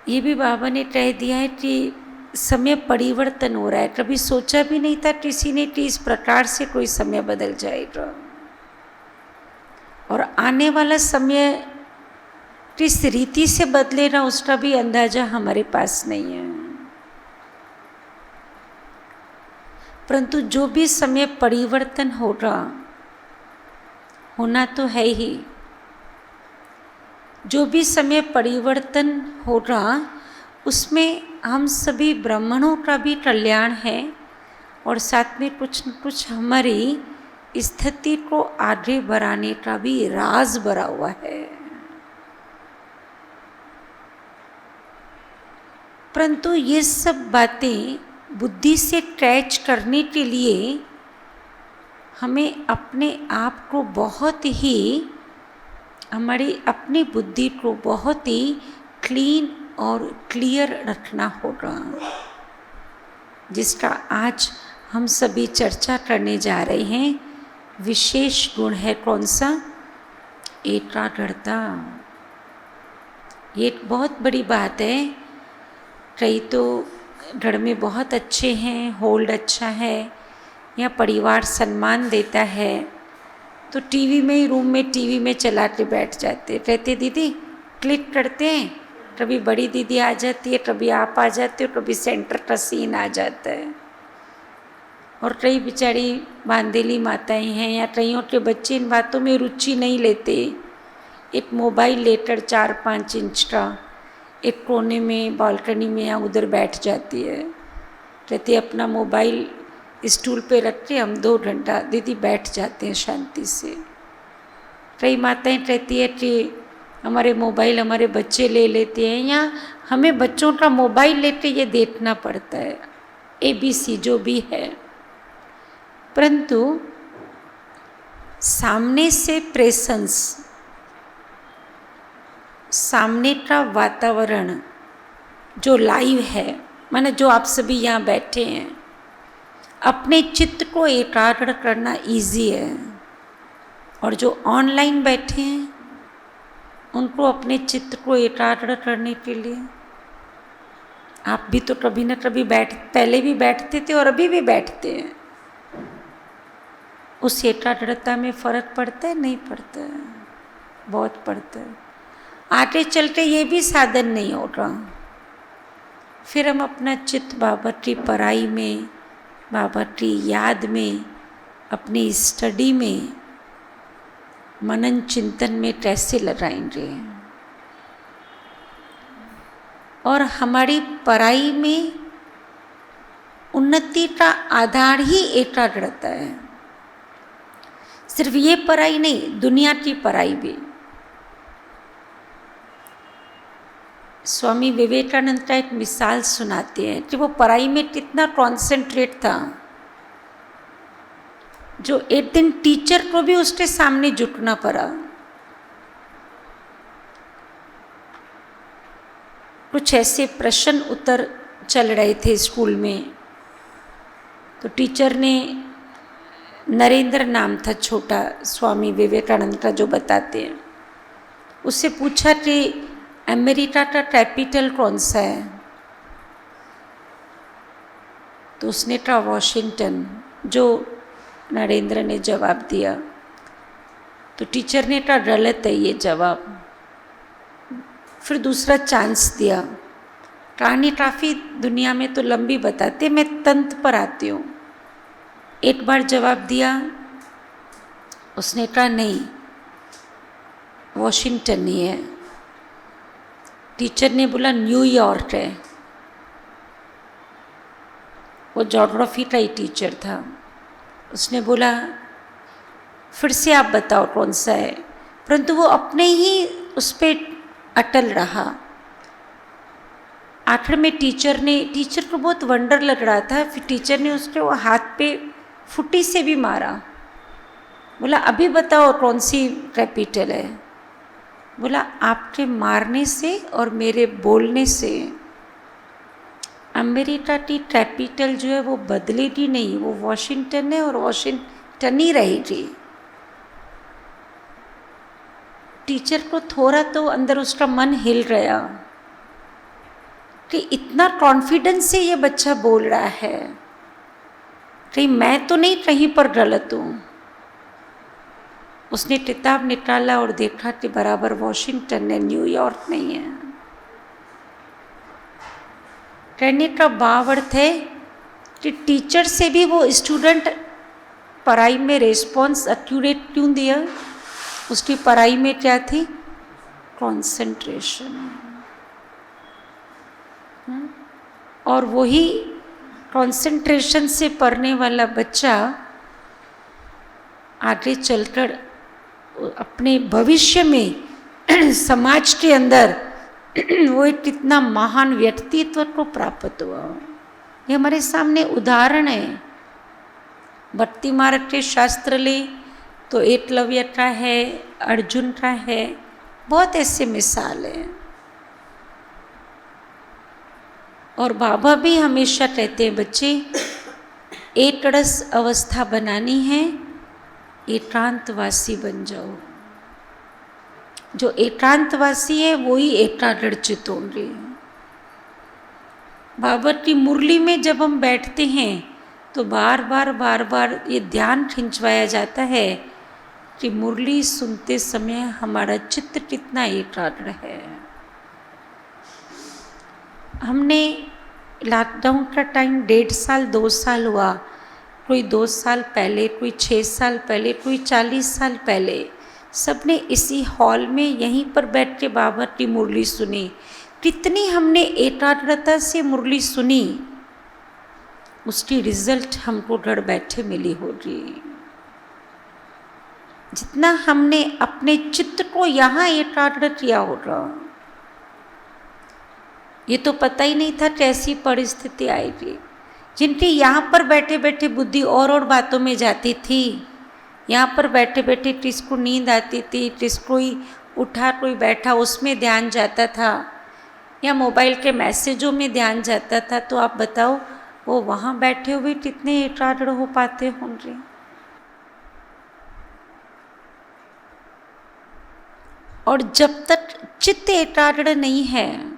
ये भी बाबा ने कह दिया है कि समय परिवर्तन हो रहा है। कभी सोचा भी नहीं था किसी ने कि इस प्रकार से कोई समय बदल जाएगा, और आने वाला समय किस रीति से बदलेगा उसका भी अंदाजा हमारे पास नहीं है। परंतु जो भी समय परिवर्तन होगा, होना तो है ही, जो भी समय परिवर्तन होगा उसमें हम सभी ब्राह्मणों का भी कल्याण है, और साथ में कुछ न कुछ हमारी स्थिति को आगे बढ़ाने का भी राज भरा हुआ है। परंतु ये सब बातें बुद्धि से कैच करने के लिए हमें अपने आप को बहुत ही, हमारी अपनी बुद्धि को बहुत ही क्लीन और क्लियर रखना होगा, जिसका आज हम सभी चर्चा करने जा रहे हैं। विशेष गुण है कौन सा? एकाग्रता। ये एक बहुत बड़ी बात है। कई तो घर में बहुत अच्छे हैं, होल्ड अच्छा है, या परिवार सम्मान देता है, तो टीवी में ही, रूम में टीवी में चला के बैठ जाते, कहते दीदी क्लिक करते हैं, कभी बड़ी दीदी आ जाती है, कभी आप आ जाते हो, कभी सेंटर का सीन आ जाता है। और कई बेचारी बांदेली माताएं हैं या कईयों के बच्चे इन बातों में रुचि नहीं लेते। एक मोबाइल लेकर 4-5 इंच का एक कोने में, बालकनी में या उधर बैठ जाती है, कहती अपना मोबाइल स्टूल पे रख के हम 2 घंटा दीदी बैठ जाते हैं शांति से। कई माताएं कहती है कि हमारे मोबाइल हमारे बच्चे ले लेते हैं, या हमें बच्चों का मोबाइल लेते ये देखना पड़ता है, ABC जो भी है। परंतु सामने से प्रेजेंस, सामने का वातावरण जो लाइव है, माने जो आप सभी यहाँ बैठे हैं, अपने चित्त को एकाग्र करना इजी है। और जो ऑनलाइन बैठे हैं उनको अपने चित्त को एकाग्र करने के लिए, आप भी तो कभी न कभी पहले भी बैठते थे और अभी भी बैठते हैं, उस एकाग्रता में फर्क पड़ता है? नहीं पड़ता है, बहुत पड़ता है। आगे चलते ये भी साधन नहीं होगा, फिर हम अपना चित्त बाबा की पढ़ाई में, बाबा की याद में, अपनी स्टडी में, मनन चिंतन में कैसे लगाएंगे। और हमारी पढ़ाई में उन्नति का आधार ही एकाग्रता है। सिर्फ ये पढ़ाई नहीं, दुनिया की पढ़ाई भी। स्वामी विवेकानंद का एक मिसाल सुनाते हैं कि वो पढ़ाई में कितना कॉन्सेंट्रेट था, जो एक दिन टीचर को भी उसके सामने झुकना पड़ा। कुछ ऐसे प्रश्न उत्तर चल रहे थे स्कूल में, तो टीचर ने, नरेंद्र नाम था छोटा, स्वामी विवेकानंद का जो बताते हैं, उससे पूछा कि अमेरिका का कैपिटल कौन सा है? तो उसने कहा वॉशिंगटन, जो नरेंद्र ने जवाब दिया। तो टीचर ने कहा गलत है ये जवाब। फिर दूसरा चांस दिया। कहानी काफ़ी दुनिया में तो लंबी बताते, मैं तंत पर आती हूँ। एक बार जवाब दिया, उसने कहा नहीं, वॉशिंगटन नहीं है। टीचर ने बोला न्यूयॉर्क है। वो ज्योग्राफी का ही टीचर था। उसने बोला फिर से आप बताओ कौन सा है। परंतु वो अपने ही उस पर अटल रहा। आखिर में टीचर को बहुत वंडर लग रहा था। फिर टीचर ने उसके वो हाथ पे फुटी से भी मारा। बोला अभी बताओ कौन सी कैपिटल है। बोला आपके मारने से और मेरे बोलने से अमेरिका की कैपिटल जो है वो बदलेगी नहीं, वो वॉशिंगटन है और वॉशिंगटन ही रहेगी। टीचर को थोड़ा तो अंदर उसका मन हिल गया। कि इतना कॉन्फिडेंस से ये बच्चा बोल रहा है कि मैं तो नहीं कहीं पर गलत हूँ। उसने किताब निकाला और देखा कि बराबर वॉशिंगटन है, न्यूयॉर्क नहीं है। कहने का भाव अर्थ है कि टीचर से भी वो स्टूडेंट पढ़ाई में रिस्पॉन्स एक्यूरेट क्यों दिया? उसकी पढ़ाई में क्या थी? कंसंट्रेशन। और वही कंसंट्रेशन से पढ़ने वाला बच्चा आगे चलकर अपने भविष्य में समाज के अंदर वो एक कितना महान व्यक्तित्व को प्राप्त हुआ। ये हमारे सामने उदाहरण है। भक्ति मार्ग के शास्त्र ले तो एकलव्य का है, अर्जुन का है, बहुत ऐसे मिसाल है। और बाबा भी हमेशा कहते हैं बच्चे एक रस अवस्था बनानी है, एकांतवासी बन जाओ। जो एकांतवासी है वही एकाग्र चित्त होंगे। बाबा की मुरली में जब हम बैठते हैं तो बार बार ये ध्यान खिंचवाया जाता है कि मुरली सुनते समय हमारा चित्त कितना एकाग्र है। हमने लॉकडाउन का टाइम 1.5 साल 2 साल हुआ, कोई 2 साल पहले, कोई 6 साल पहले, कोई 40 साल पहले, सबने इसी हॉल में यहीं पर बैठ के बाबा की मुरली सुनी। कितनी हमने एकाग्रता से मुरली सुनी, उसकी रिजल्ट हमको घर बैठे मिली होगी। जितना हमने अपने चित्त को यहाँ एकाग्र किया होगा, ये तो पता ही नहीं था कैसी परिस्थिति आएगी। जिनकी यहाँ पर बैठे बैठे बुद्धि और बातों में जाती थी, यहाँ पर बैठे बैठे किसको नींद आती थी, किसको ही उठा कोई बैठा उसमें ध्यान जाता था, या मोबाइल के मैसेजों में ध्यान जाता था, तो आप बताओ वो वहाँ बैठे हुए कितने एकाग्र हो पाते होंगे। और जब तक चित्त एकाग्र नहीं है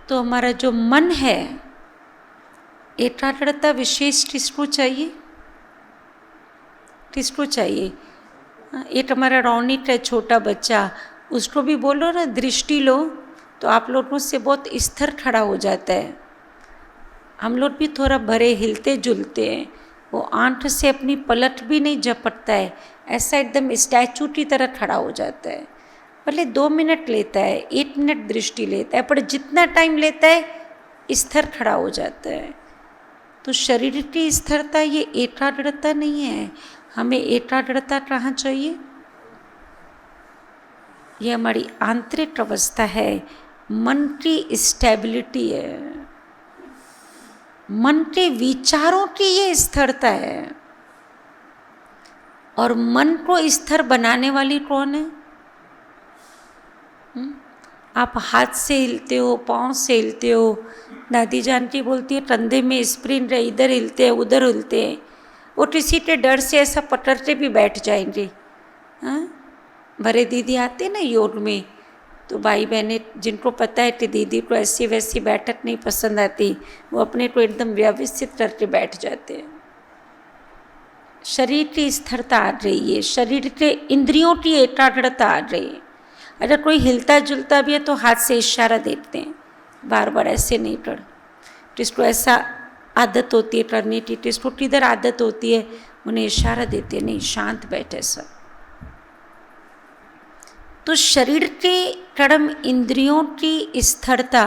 तो हमारा जो मन है, एकाग्रता विशेष किसको चाहिए? किसको चाहिए? एक हमारा रौनिक है छोटा बच्चा, उसको भी बोलो ना दृष्टि लो, तो आप लोगों से बहुत स्थिर खड़ा हो जाता है। हम लोग भी थोड़ा भरे हिलते जुलते हैं, वो आंख से अपनी पलट भी नहीं झपटता है, ऐसा एकदम स्टैचू की तरह खड़ा हो जाता है। भले 2 मिनट लेता है, 1 मिनट दृष्टि लेता है, पर जितना टाइम लेता है स्थिर खड़ा हो जाता है। तो शरीर की स्थिरता ये एकाग्रता नहीं है। हमें एकाग्रता कहाँ चाहिए? ये हमारी आंतरिक अवस्था है, मन की स्टेबिलिटी है, मन के विचारों की ये स्थिरता है। और मन को स्थिर बनाने वाली कौन है? आप हाथ से हिलते हो, पाँव से हिलते हो, दादी जान की बोलती है कंधे में स्प्रिंग है, इधर हिलते हैं उधर हिलते हैं, वो किसी के डर से ऐसा पटरते भी बैठ जाएंगे। हाँ, बड़े दीदी आते ना योग में, तो भाई बहने जिनको पता है कि दीदी को ऐसी वैसी बैठक नहीं पसंद आती, वो अपने को एकदम व्यवस्थित करके बैठ जाते हैं। शरीर की स्थिरता आ रही है, शरीर के इंद्रियों की एकाग्रता आ रही है। अगर कोई हिलता जुलता भी है तो हाथ से इशारा देते हैं, बार बार ऐसे नहीं कर। जिसको ऐसा आदत होती है करने की, जिसको किधर आदत होती है उन्हें इशारा देते हैं, नहीं शांत बैठे सब। तो शरीर के कर्म इंद्रियों की स्थिरता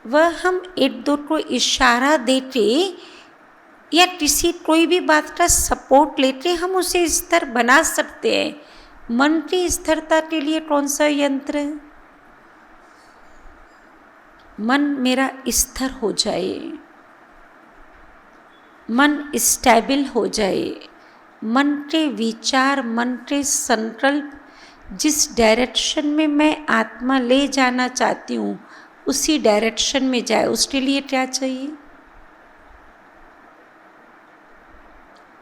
वह हम एक दो को इशारा देके या किसी कोई भी बात का सपोर्ट लेके हम उसे स्थिर बना सकते हैं। मन की स्थिरता के लिए कौन सा यंत्र है? मन मेरा स्थिर हो जाए, मन स्टेबल हो जाए, मन के विचार, मन के संकल्प जिस डायरेक्शन में मैं आत्मा ले जाना चाहती हूँ उसी डायरेक्शन में जाए, उसके लिए क्या चाहिए?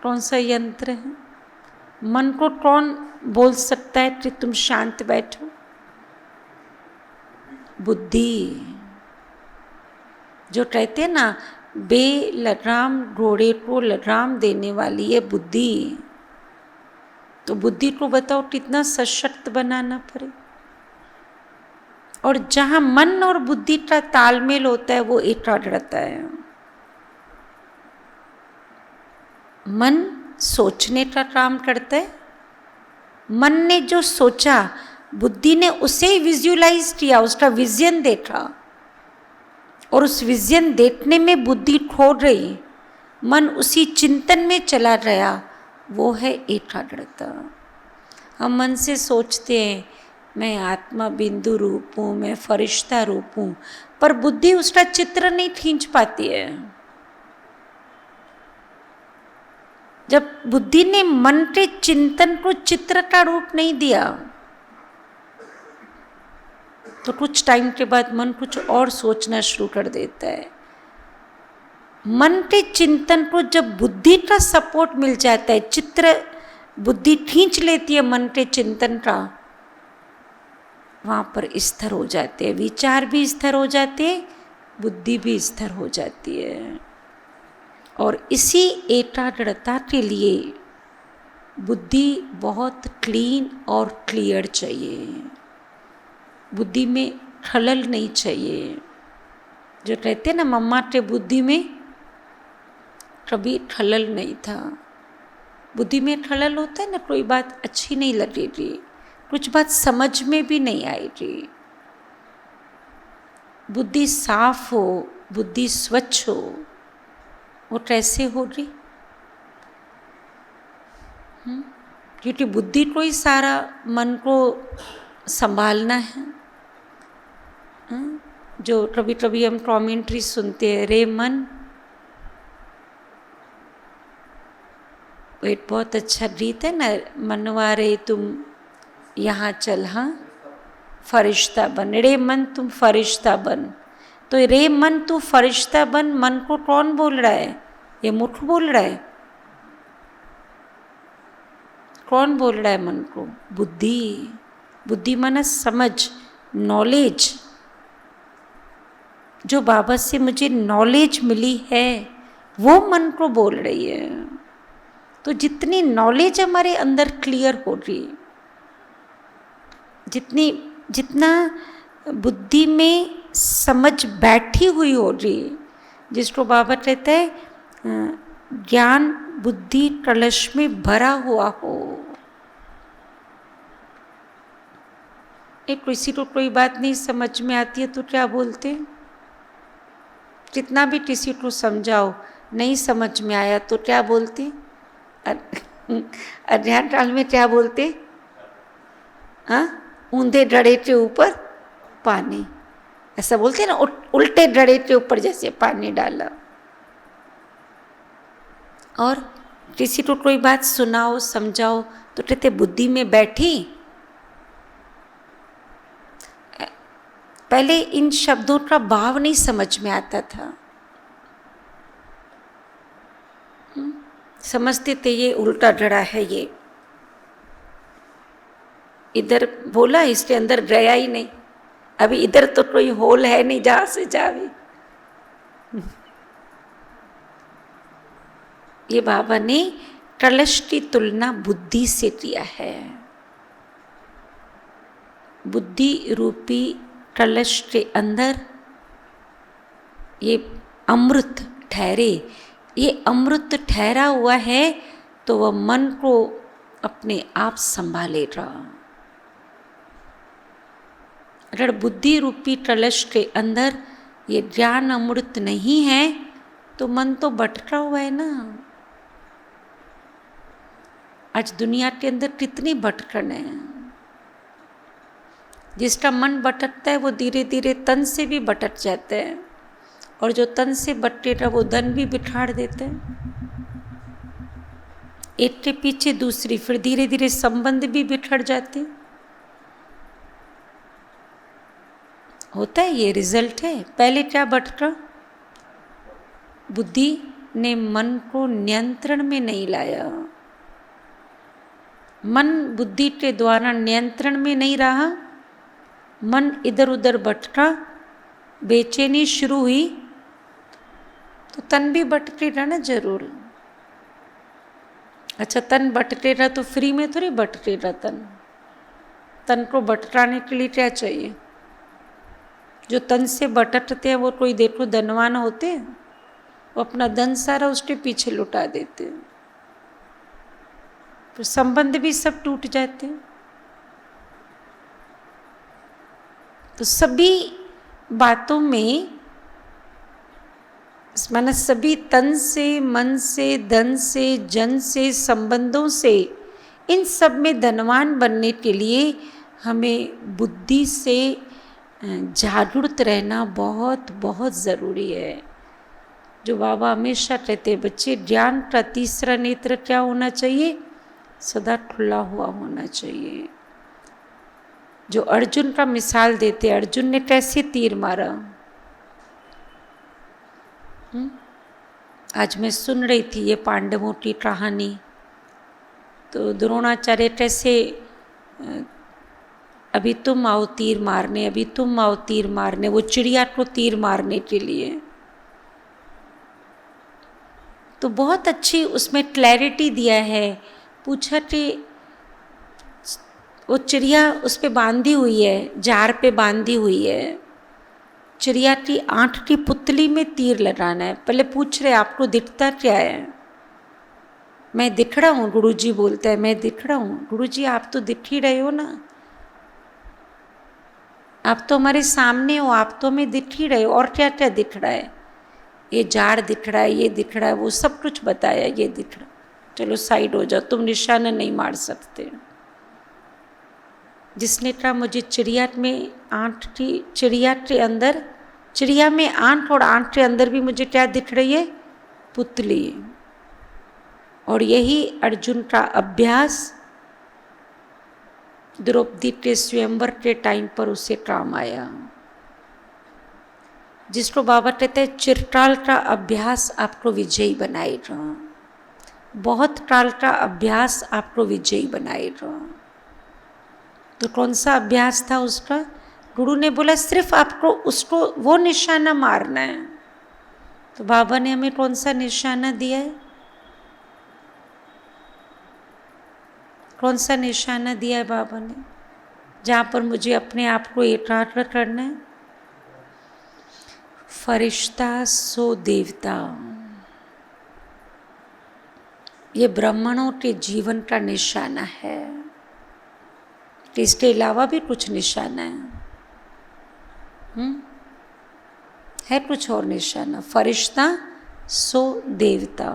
कौन सा यंत्र है? मन को कौन बोल सकता है कि तुम शांत बैठो? बुद्धि, जो कहते हैं ना बेलगाम घोड़े को लगाम देने वाली है बुद्धि। तो बुद्धि को बताओ कितना सशक्त बनाना पड़े। और जहां मन और बुद्धि का तालमेल होता है वो एकाग्रता है। मन सोचने का काम करता है, मन ने जो सोचा बुद्धि ने उसे विजुअलाइज किया, उसका विजन देखा, और उस विजन देखने में बुद्धि खो रही, मन उसी चिंतन में चला गया, वो है एकाग्रता। हम मन से सोचते हैं मैं आत्मा बिंदु रूप हूँ, मैं फरिश्ता रूप हूँ, पर बुद्धि उसका चित्र नहीं खींच पाती है। जब बुद्धि ने मन के चिंतन को चित्र का रूप नहीं दिया तो कुछ टाइम के बाद मन कुछ और सोचना शुरू कर देता है। मन के चिंतन को जब बुद्धि का सपोर्ट मिल जाता है, चित्र बुद्धि खींच लेती है मन के चिंतन का, वहाँ पर स्थिर हो जाते हैं, विचार भी स्थिर हो जाते हैं, बुद्धि भी स्थिर हो जाती है। और इसी एकाग्रता के लिए बुद्धि बहुत क्लीन और क्लियर चाहिए। बुद्धि में खलल नहीं चाहिए। जो कहते हैं ना मम्मा के बुद्धि में कभी खलल नहीं था। बुद्धि में खलल होता है ना, कोई बात अच्छी नहीं लगेगी, कुछ बात समझ में भी नहीं आएगी। बुद्धि साफ हो, बुद्धि स्वच्छ हो, वो कैसे होगी? क्योंकि बुद्धि को ही सारा मन को संभालना है। जो कभी कभी हम कमेंट्री सुनते हैं, रे मन, एक बहुत अच्छा गीत है ना, मनवा रे तुम यहाँ चल, हाँ फरिश्ता बन, रे मन तुम फरिश्ता बन। तो रे मन तू फरिश्ता बन, मन को कौन बोल रहा है? ये मुख बोल रहा है? कौन बोल रहा है मन को? बुद्धि। बुद्धि माना समझ, नॉलेज। जो बाबा से मुझे नॉलेज मिली है वो मन को बोल रही है। तो जितनी नॉलेज हमारे अंदर क्लियर हो रही, जितना बुद्धि में समझ बैठी हुई हो रही, जिसको बाबा कहते हैं ज्ञान बुद्धि कलश में भरा हुआ हो। एक किसी को कोई बात नहीं समझ में आती है तो क्या बोलते? कितना भी किसी को समझाओ, नहीं समझ में आया तो क्या बोलते? अध्ययन काल में क्या बोलते? हाँ, ऊंधे डड़े के ऊपर पानी, ऐसा बोलते ना, उल्टे डड़े के ऊपर जैसे पानी डाला। और किसी को कोई बात सुनाओ समझाओ तो कहते बुद्धि में बैठी। पहले इन शब्दों का भाव नहीं समझ में आता था, समझते थे ये उल्टा डड़ा है, ये इधर बोला इसके अंदर गया ही नहीं, अभी इधर तो कोई होल है नहीं जहां से जावे। ये बाबा ने कलश की तुलना बुद्धि से किया है। बुद्धि रूपी कलश के अंदर ये अमृत ठहरे, ये अमृत ठहरा हुआ है तो वह मन को अपने आप संभालेगा। अगर बुद्धि रूपी कलश के अंदर ये ज्ञान अमृत नहीं है तो मन तो भटका हुआ है ना। आज दुनिया के अंदर कितनी भटकन है। जिसका मन भटकता है वो धीरे धीरे तन से भी भटक जाता है, और जो तन से भटकेगा वो धन भी बिठाड़ देता है। एक के पीछे दूसरी, फिर धीरे धीरे संबंध भी बिछड़ जाते। होता है, ये रिजल्ट है। पहले क्या भटका? बुद्धि ने मन को नियंत्रण में नहीं लाया। मन बुद्धि के द्वारा नियंत्रण में नहीं रहा मन इधर उधर भटका, बेचैनी शुरू हुई तो तन भी भटकेगा ना जरूर। अच्छा, तन भटकेगा तो फ्री में थोड़ी भटकेगा तन को भटकाने के लिए क्या चाहिए? जो तन से भटकते हैं वो कोई देखो धनवान होते हैं, वो अपना धन सारा उसके पीछे लुटा देते हैं, तो संबंध भी सब टूट जाते हैं। तो सभी बातों में माना सभी तन से, मन से, धन से, जन से, संबंधों से, इन सब में धनवान बनने के लिए हमें बुद्धि से जागरूक रहना बहुत बहुत ज़रूरी है। जो बाबा हमेशा कहते हैं, बच्चे ज्ञान का तीसरा नेत्र क्या होना चाहिए? सदा खुला हुआ होना चाहिए। जो अर्जुन का मिसाल देते, अर्जुन ने कैसे तीर मारा? आज मैं सुन रही थी ये पांडवों की कहानी, तो द्रोणाचार्य कैसे अभी तुम आओ तीर मारने, अभी तुम आओ तीर मारने, वो चिड़िया को तीर मारने के लिए। तो बहुत अच्छी उसमें क्लैरिटी दिया है। पूछा कि वो चिड़िया उस पे बांधी हुई है, जार पे बांधी हुई है, चिड़िया की आंख की पुतली में तीर लगाना है। पहले पूछ रहे आपको दिखता क्या है? मैं दिख रहा हूँ, गुरुजी बोलता है, मैं दिख रहा हूँ। गुरुजी आप तो दिख ही रहे हो ना, आप तो हमारे सामने हो, आप तो हमें दिख ही रहे हो, और क्या क्या दिख रहा है? ये झाड़ दिख रहा है, ये दिख रहा है, वो सब कुछ बताया, ये दिख रहा। चलो साइड हो जाओ, तुम निशाना नहीं मार सकते। जिसने कहा मुझे चिड़िया में आंख की, चिड़िया के अंदर, चिड़िया में आंख और आंख के अंदर भी मुझे क्या दिख रही है? पुतली। और यही अर्जुन का अभ्यास द्रौपदी के स्वयंवर के टाइम पर उसे काम आया। जिसको बाबा कहते हैं चिरकाल का अभ्यास आपको विजयी बनाएगा, बहुत काल का अभ्यास आपको विजयी बनाएगा। तो कौन सा अभ्यास था उसका? गुरु ने बोला सिर्फ आपको उसको वो निशाना मारना है। तो बाबा ने हमें कौन सा निशाना दिया है? कौन सा निशाना दिया है बाबा ने, जहाँ पर मुझे अपने आप को एकाग्र करना है? फरिश्ता सो देवता, ये ब्राह्मणों के जीवन का निशाना है। इसके अलावा भी कुछ निशाना है कुछ और निशाना? फरिश्ता सो देवता।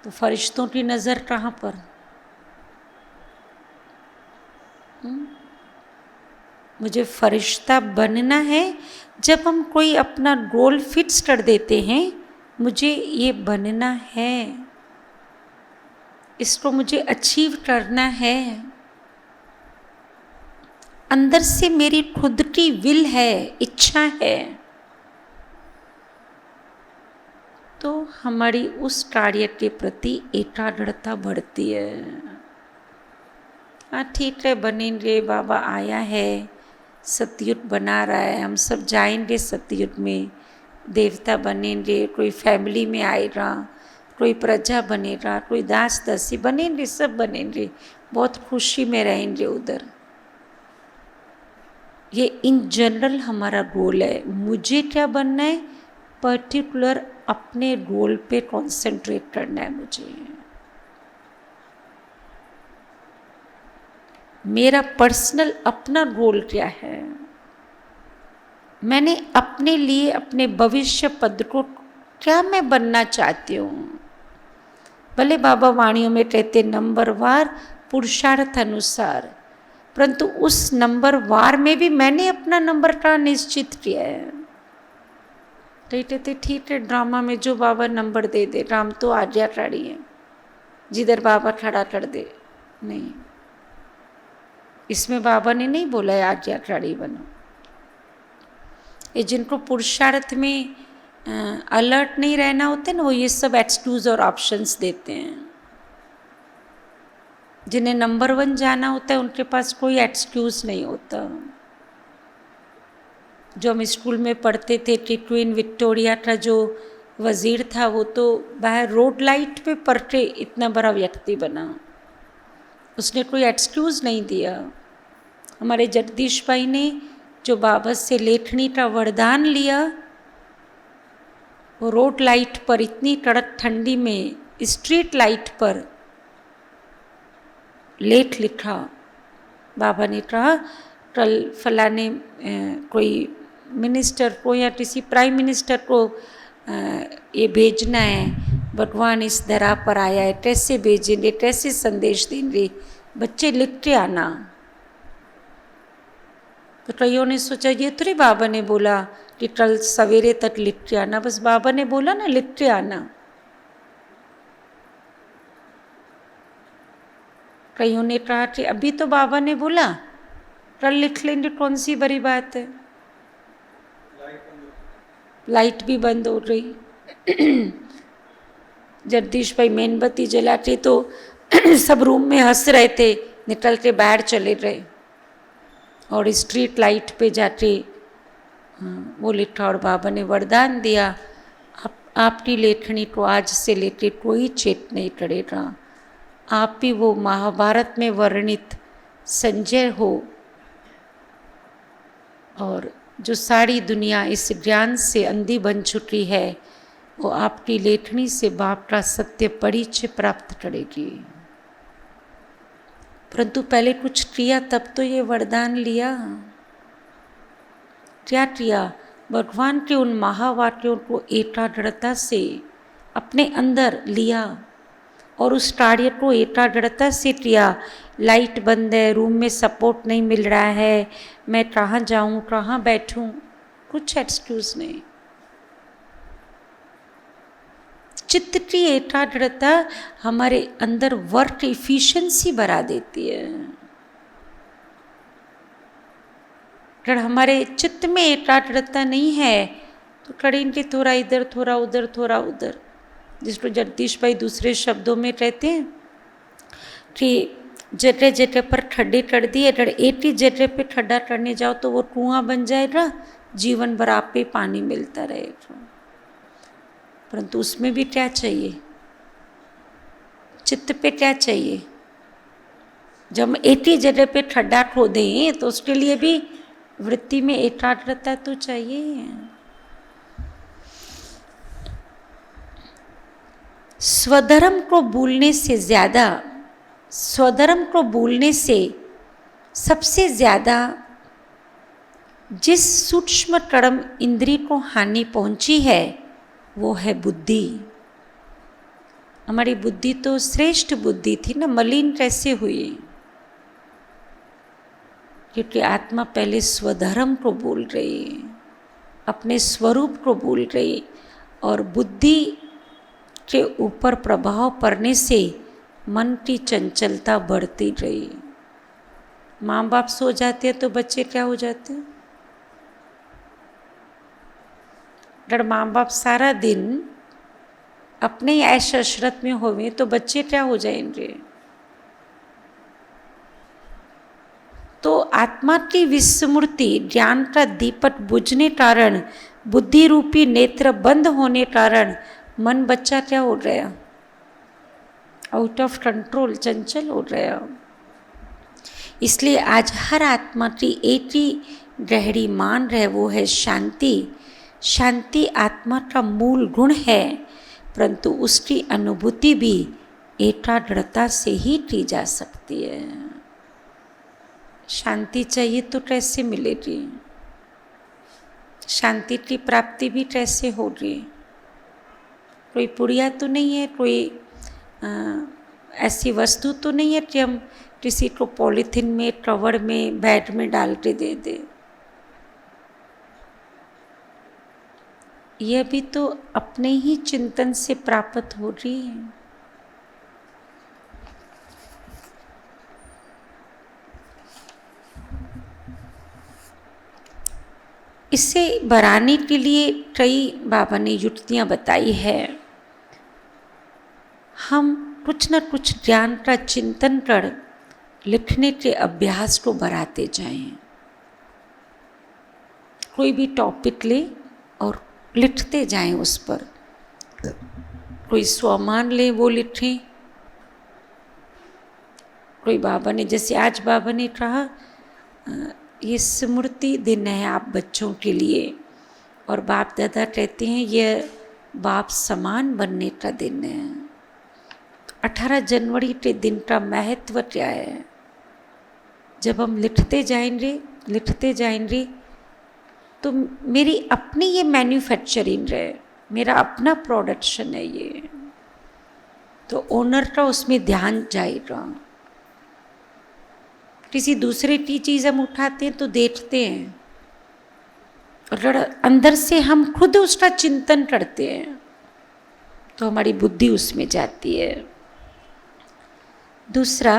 तो फरिश्तों की नज़र कहाँ पर? मुझे फरिश्ता बनना है। जब हम कोई अपना गोल फिक्स कर देते हैं, मुझे ये बनना है, इसको मुझे अचीव करना है, अंदर से मेरी खुद की विल है, इच्छा है, तो हमारी उस कार्य के प्रति एकाग्रता बढ़ती है। हाँ ठीक है, बनेंगे, बाबा आया है, सतयुग बना रहा है, हम सब जाएंगे सतयुग में, देवता बनेंगे, कोई फैमिली में आएगा, कोई प्रजा बनेगा, कोई दास दासी बनेंगे, सब बनेंगे, बहुत खुशी में रहेंगे उधर। ये इन जनरल हमारा गोल है। मुझे क्या बनना है? पर्टिकुलर अपने गोल पे कॉन्सेंट्रेट करना है मुझे। मेरा पर्सनल अपना गोल क्या है? मैंने अपने लिए, अपने भविष्य पद को क्या मैं बनना चाहती हूँ? भले बाबा वाणियों में कहते नंबर वार पुरुषार्थ अनुसार, परंतु उस नंबर वार में भी मैंने अपना नंबर का निश्चित किया है। कहते ठीक है, ड्रामा में जो बाबा नंबर दे दे, राम तो आज्ञाकारी है, जिधर बाबा खड़ा कर दे। नहीं, इसमें बाबा ने नहीं बोला है आज्ञाकारी बनो। ये जिनको पुरुषार्थ में अलर्ट नहीं रहना होता ना, वो ये सब एक्सक्यूज और ऑप्शंस देते हैं। जिन्हें नंबर 1 जाना होता है उनके पास कोई एक्सक्यूज़ नहीं होता। जो हम स्कूल में पढ़ते थे कि क्वीन विक्टोरिया का जो वज़ीर था वो तो बाहर रोड लाइट पे पलटे इतना बड़ा व्यक्ति बना, उसने कोई एक्सक्यूज़ नहीं दिया। हमारे जगदीश भाई ने जो बाबा से लेखनी का वरदान लिया, वो रोड लाइट पर इतनी कड़क ठंडी में स्ट्रीट लाइट पर लेख लिखा। बाबा ने कहा कल फलाने कोई मिनिस्टर को या किसी प्राइम मिनिस्टर को ये भेजना है, भगवान इस धरा पर आया है, कैसे भेजेंगे, कैसे संदेश देंगे, बच्चे लिख के आना। तो कईयों ने सोचा ये थोड़ी बाबा ने बोला कि कल सवेरे तक लिख के आना, बस बाबा ने बोला ना लिख के आना। कईयों ने कहा कि अभी तो बाबा ने बोला कल लिख लेंगे, कौन सी बड़ी बात है। लाइट भी बंद हो गई। जगदीश भाई मेणबत्ती जलाते तो सब रूम में हंस रहे थे, निकल के बाहर चले गए और स्ट्रीट लाइट पे जाके वो लिखा और बाबा ने वरदान दिया, आपकी लेखनी को आज से लेके कोई चेत नहीं करेगा। आप भी वो महाभारत में वर्णित संजय हो, और जो सारी दुनिया इस ज्ञान से अंधी बन चुकी है वो आपकी लेखनी से बाप का सत्य परिचय प्राप्त करेगी। परंतु पहले कुछ किया तब तो ये वरदान लिया। क्या किया? भगवान के उन महावाक्यों को एकाग्रता से अपने अंदर लिया और उस कार्य को एकाग्रता से किया। लाइट बंद है, रूम में सपोर्ट नहीं मिल रहा है, मैं कहाँ जाऊँ, कहाँ बैठूँ, कुछ एक्सक्यूज़ नहीं। चित्त की एकाग्रता हमारे अंदर वर्क इफिशिएंसी बढ़ा देती है। अगर हमारे चित्त में एकाग्रता नहीं है तो करेंगे थोड़ा इधर थोड़ा उधर थोड़ा उधर। जिसको जगदीश भाई दूसरे शब्दों में कहते हैं कि जगह जगह पर खड्डे कर दिए, अगर एक ही जगह पे खड्डा करने जाओ तो वो कुआं बन जाएगा, जीवन भर आप पे पानी मिलता रहेगा। परंतु उसमें भी क्या चाहिए? चित्त पे क्या चाहिए? जब हम एक ही जगह पे खड्डा खोदें तो उसके लिए भी वृत्ति में एकाग्रता तो चाहिए। स्वधर्म को भूलने से ज़्यादा, स्वधर्म को भूलने से सबसे ज़्यादा जिस सूक्ष्म कर्म इंद्रिय को हानि पहुंची है वो है बुद्धि। हमारी बुद्धि तो श्रेष्ठ बुद्धि थी ना, मलिन कैसे हुई? क्योंकि आत्मा पहले स्वधर्म को भूल रही है, अपने स्वरूप को भूल रही, और बुद्धि के ऊपर प्रभाव पड़ने से मन की चंचलता बढ़ती रही। माँ बाप सो जाते हैं तो बच्चे क्या हो जाते हैं? अगर माँ बाप सारा दिन अपने ऐश अशरत में होवे तो बच्चे क्या हो जाएंगे? तो आत्मा की विस्मृति, ज्ञान का दीपक बुझने कारण, बुद्धि रूपी नेत्र बंद होने कारण मन बच्चा क्या हो गया? आउट ऑफ कंट्रोल, चंचल हो गया। इसलिए आज हर आत्मा की एक ही गहरी मान रहे, वो है शांति। शांति आत्मा का मूल गुण है, परंतु उसकी अनुभूति भी एकाग्रता से ही की जा सकती है। शांति चाहिए तो कैसे मिलेगी? शांति की प्राप्ति भी कैसे होगी? कोई पुड़िया तो नहीं है, कोई ऐसी वस्तु तो नहीं है कि हम किसी को पॉलीथीन में, कवर में, बैग में डाल के दे दें। यह भी तो अपने ही चिंतन से प्राप्त हो रही है। इसे बढ़ाने के लिए कई बाबा ने युक्तियाँ बताई है। हम कुछ न कुछ ज्ञान का चिंतन कर लिखने के अभ्यास को बढ़ाते जाएं। कोई भी टॉपिक ले और लिखते जाएं उस पर। कोई स्वमान ले वो लिखें, कोई बाबा ने, जैसे आज बाबा ने कहा ये स्मृति दिन है आप बच्चों के लिए, और बाप दादा कहते हैं ये बाप समान बनने का दिन है। 18 जनवरी के दिन का महत्व क्या है? जब हम लिखते जाएंगे तो मेरी अपनी ये मैन्युफैक्चरिंग है, मेरा अपना प्रोडक्शन है ये, तो ओनर का उसमें ध्यान जाएगा। किसी दूसरे की चीज़ हम उठाते हैं तो देखते हैं, और अंदर से हम खुद उसका चिंतन करते हैं तो हमारी बुद्धि उसमें जाती है। दूसरा,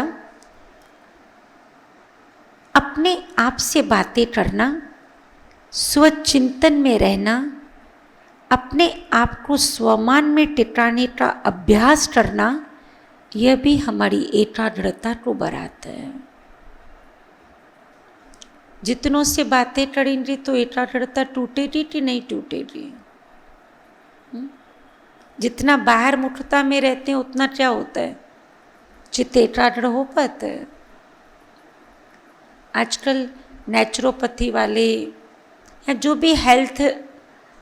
अपने आप से बातें करना, स्वचिंतन में रहना, अपने आप को स्वमान में टिकाने का अभ्यास करना, यह भी हमारी एकाग्रता को बढ़ाता है। जितनों से बातें करेंगे तो एकाग्रता टूटेगी कि नहीं टूटेगी? जितना बाहर मुठता में रहते हैं उतना क्या होता है? चित्त एकाग्र हो पाता है। आजकल नेचुरोपैथी वाले या जो भी हेल्थ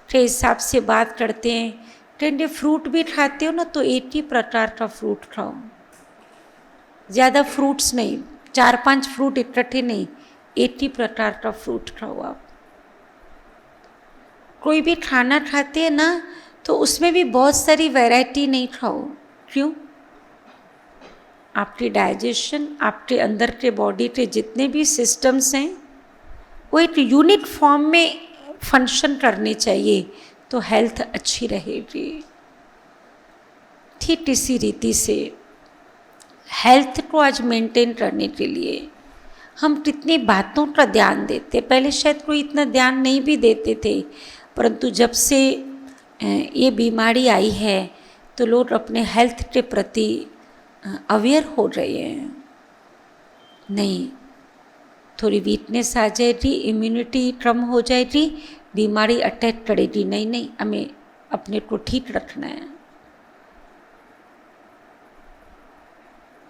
के हिसाब से बात करते हैं, कहेंगे फ्रूट भी खाते हो ना तो एक ही प्रकार का फ्रूट खाओ, ज़्यादा फ्रूट्स नहीं, 4-5 फ्रूट इकट्ठे नहीं, एक ही प्रकार का फ्रूट खाओ आप। कोई भी खाना खाते हैं ना तो उसमें भी बहुत सारी वैरायटी नहीं खाओ। क्यों? आपकी डाइजेशन, आपके अंदर के बॉडी के जितने भी सिस्टम्स हैं वो एक यूनिट फॉर्म में फंक्शन करने चाहिए तो हेल्थ अच्छी रहेगी। ठीक इसी रीति से हेल्थ को आज मेंटेन करने के लिए हम कितनी बातों का ध्यान देते। पहले शायद कोई इतना ध्यान नहीं भी देते थे, परंतु जब से ये बीमारी आई है तो लोग अपने हेल्थ के प्रति अवेयर हो रहे हैं। नहीं, थोड़ी वीकनेस आ जाएगी, इम्यूनिटी कम हो जाएगी, बीमारी अटैक करेगी। नहीं, हमें अपने को ठीक रखना है।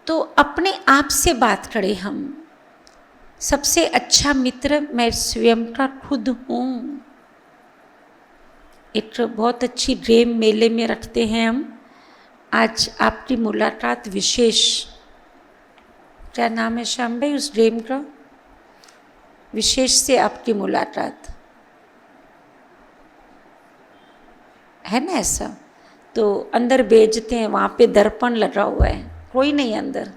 तो अपने आप से बात करें हम। सबसे अच्छा मित्र मैं स्वयं का खुद हूँ। एक बहुत अच्छी ड्रेम मेले में रखते हैं हम। आज आपकी मुलाकात विशेष, क्या नाम है श्याम भाई उस ड्रेम का? विशेष से आपकी मुलाकात है ना, ऐसा। तो अंदर बेचते हैं, वहाँ पे दर्पण लगा हुआ है, कोई नहीं अंदर।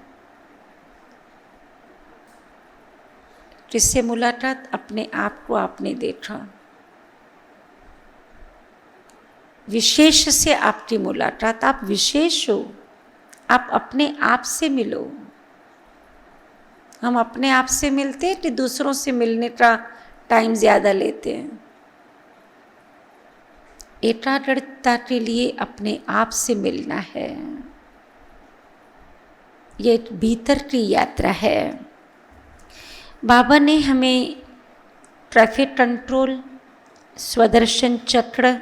किससे मुलाकात? अपने आप को आपने देखा। विशेष से आपकी मुलाकात, आप विशेष हो, आप अपने आप से मिलो। हम अपने आप से मिलते हैं कि दूसरों से मिलने का टाइम ज़्यादा लेते हैं? एकाग्रता के लिए अपने आप से मिलना है। ये एक भीतर की यात्रा है। बाबा ने हमें ट्रैफिक कंट्रोल, स्वदर्शन चक्र,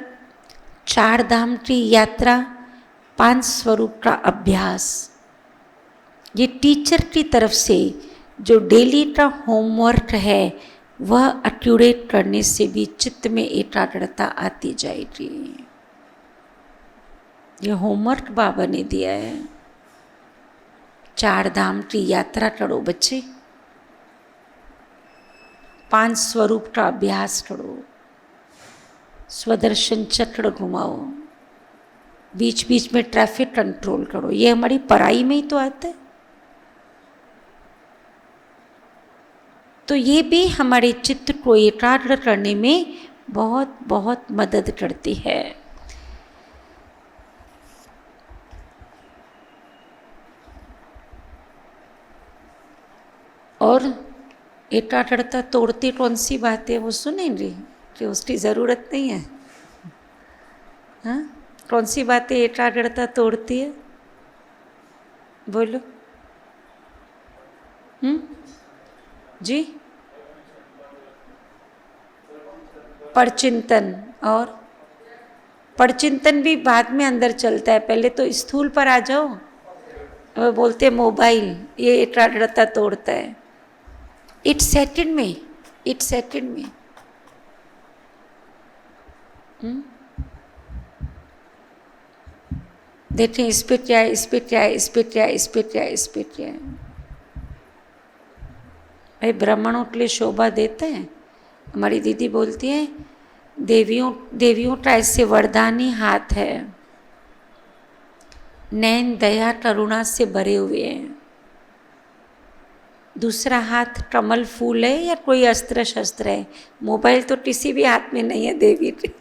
4 धाम की यात्रा, 5 स्वरूप का अभ्यास, ये टीचर की तरफ से जो डेली का होमवर्क है वह एक्यूरेट करने से भी चित्त में एकाग्रता आती जाएगी। ये होमवर्क बाबा ने दिया है। 4 धाम की यात्रा करो बच्चे, 5 स्वरूप का अभ्यास करो, स्वदर्शन चक्र घुमाओ, बीच बीच में ट्रैफिक कंट्रोल करो। ये हमारी पढ़ाई में ही तो आता है। तो ये भी हमारे चित्त को एकाग्र करने में बहुत बहुत मदद करती है। और एकाग्रता तोड़ती कौन सी बात है वो सुनेंगे कि उसकी ज़रूरत नहीं है? हाँ, कौन सी बातें एकाग्रता तोड़ती है? बोलो। जी, परचिंतन। और परचिंतन भी बाद में अंदर चलता है, पहले तो स्थूल पर आ जाओ। वो बोलते मोबाइल ये एकाग्रता तोड़ता है। इट्स सेकंड में, इट्स सेकंड में। देखें इस पे क्या है, इस पे क्या है, इस पे क्या है, इस पे क्या है, इस पे क्या है। भाई ब्राह्मणों के लिए शोभा देते हैं। हमारी दीदी बोलती है देवियों देवियों का ऐसे वरदानी हाथ है, नैन दया करुणा से भरे हुए हैं। दूसरा हाथ कमल फूल है या कोई अस्त्र शस्त्र है, मोबाइल तो किसी भी हाथ में नहीं है देवी के।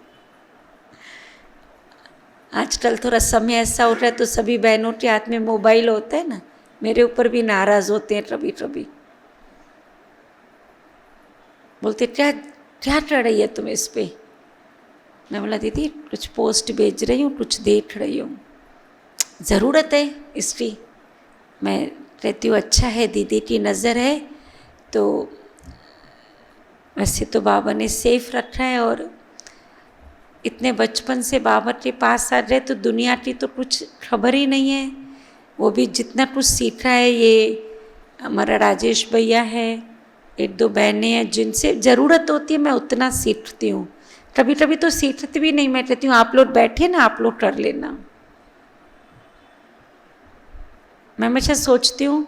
आजकल थोड़ा समय ऐसा हो रहा है तो सभी बहनों के हाथ में मोबाइल होता है ना, मेरे ऊपर भी नाराज होते हैं कभी कभी, बोलते क्या क्या कर रही है तुम इस पे। मैं बोला दीदी कुछ पोस्ट भेज रही हूँ, कुछ देख रही हूँ, ज़रूरत है इसकी। मैं कहती हूँ अच्छा है, दीदी की नज़र है तो वैसे तो बाबा ने सेफ रखा है, और इतने बचपन से बाबा के पास आ रहे तो दुनिया की तो कुछ खबर ही नहीं है। वो भी जितना कुछ सीखा है, ये हमारा राजेश भैया है, एक दो बहनें हैं जिनसे ज़रूरत होती है मैं उतना सीखती हूँ। कभी कभी तो सीखती भी नहीं, मैं कहती हूँ आप लोग बैठे ना, आप लोग कर लेना। मैं हमेशा सोचती हूँ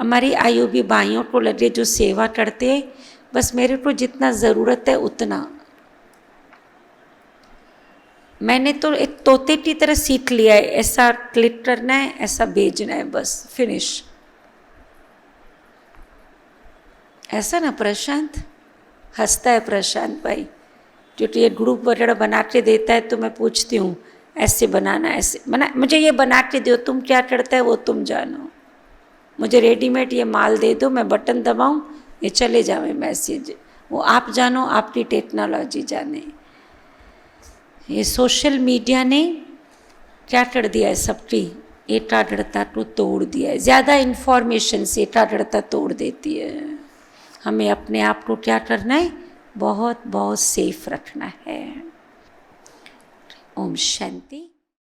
हमारी आयु भी भाइयों को लगे जो सेवा करते हैं, बस मेरे को जितना ज़रूरत है उतना। मैंने तो एक तोते की तरह सीख लिया है, ऐसा क्लिक करना है, ऐसा भेजना है, बस फिनिश। ऐसा ना प्रशांत, हंसता है प्रशांत भाई, क्योंकि ये ग्रुप वगैरह बना के देता है तो मैं पूछती हूँ ऐसे बनाना, ऐसे बना, मुझे ये बना के दो, तुम क्या करता है वो तुम जानो, मुझे रेडीमेड ये माल दे दो, मैं बटन दबाऊँ ये चले जावे मैसेज, वो आप जानो, आपकी टेक्नोलॉजी जाने। ये सोशल मीडिया ने क्या कर दिया है, सबकी एकाग्रता को तोड़ दिया है। ज़्यादा इन्फॉर्मेशन से एकाग्रता तोड़ देती है। हमें अपने आप को क्या करना है, बहुत बहुत सेफ रखना है। ओम शांति।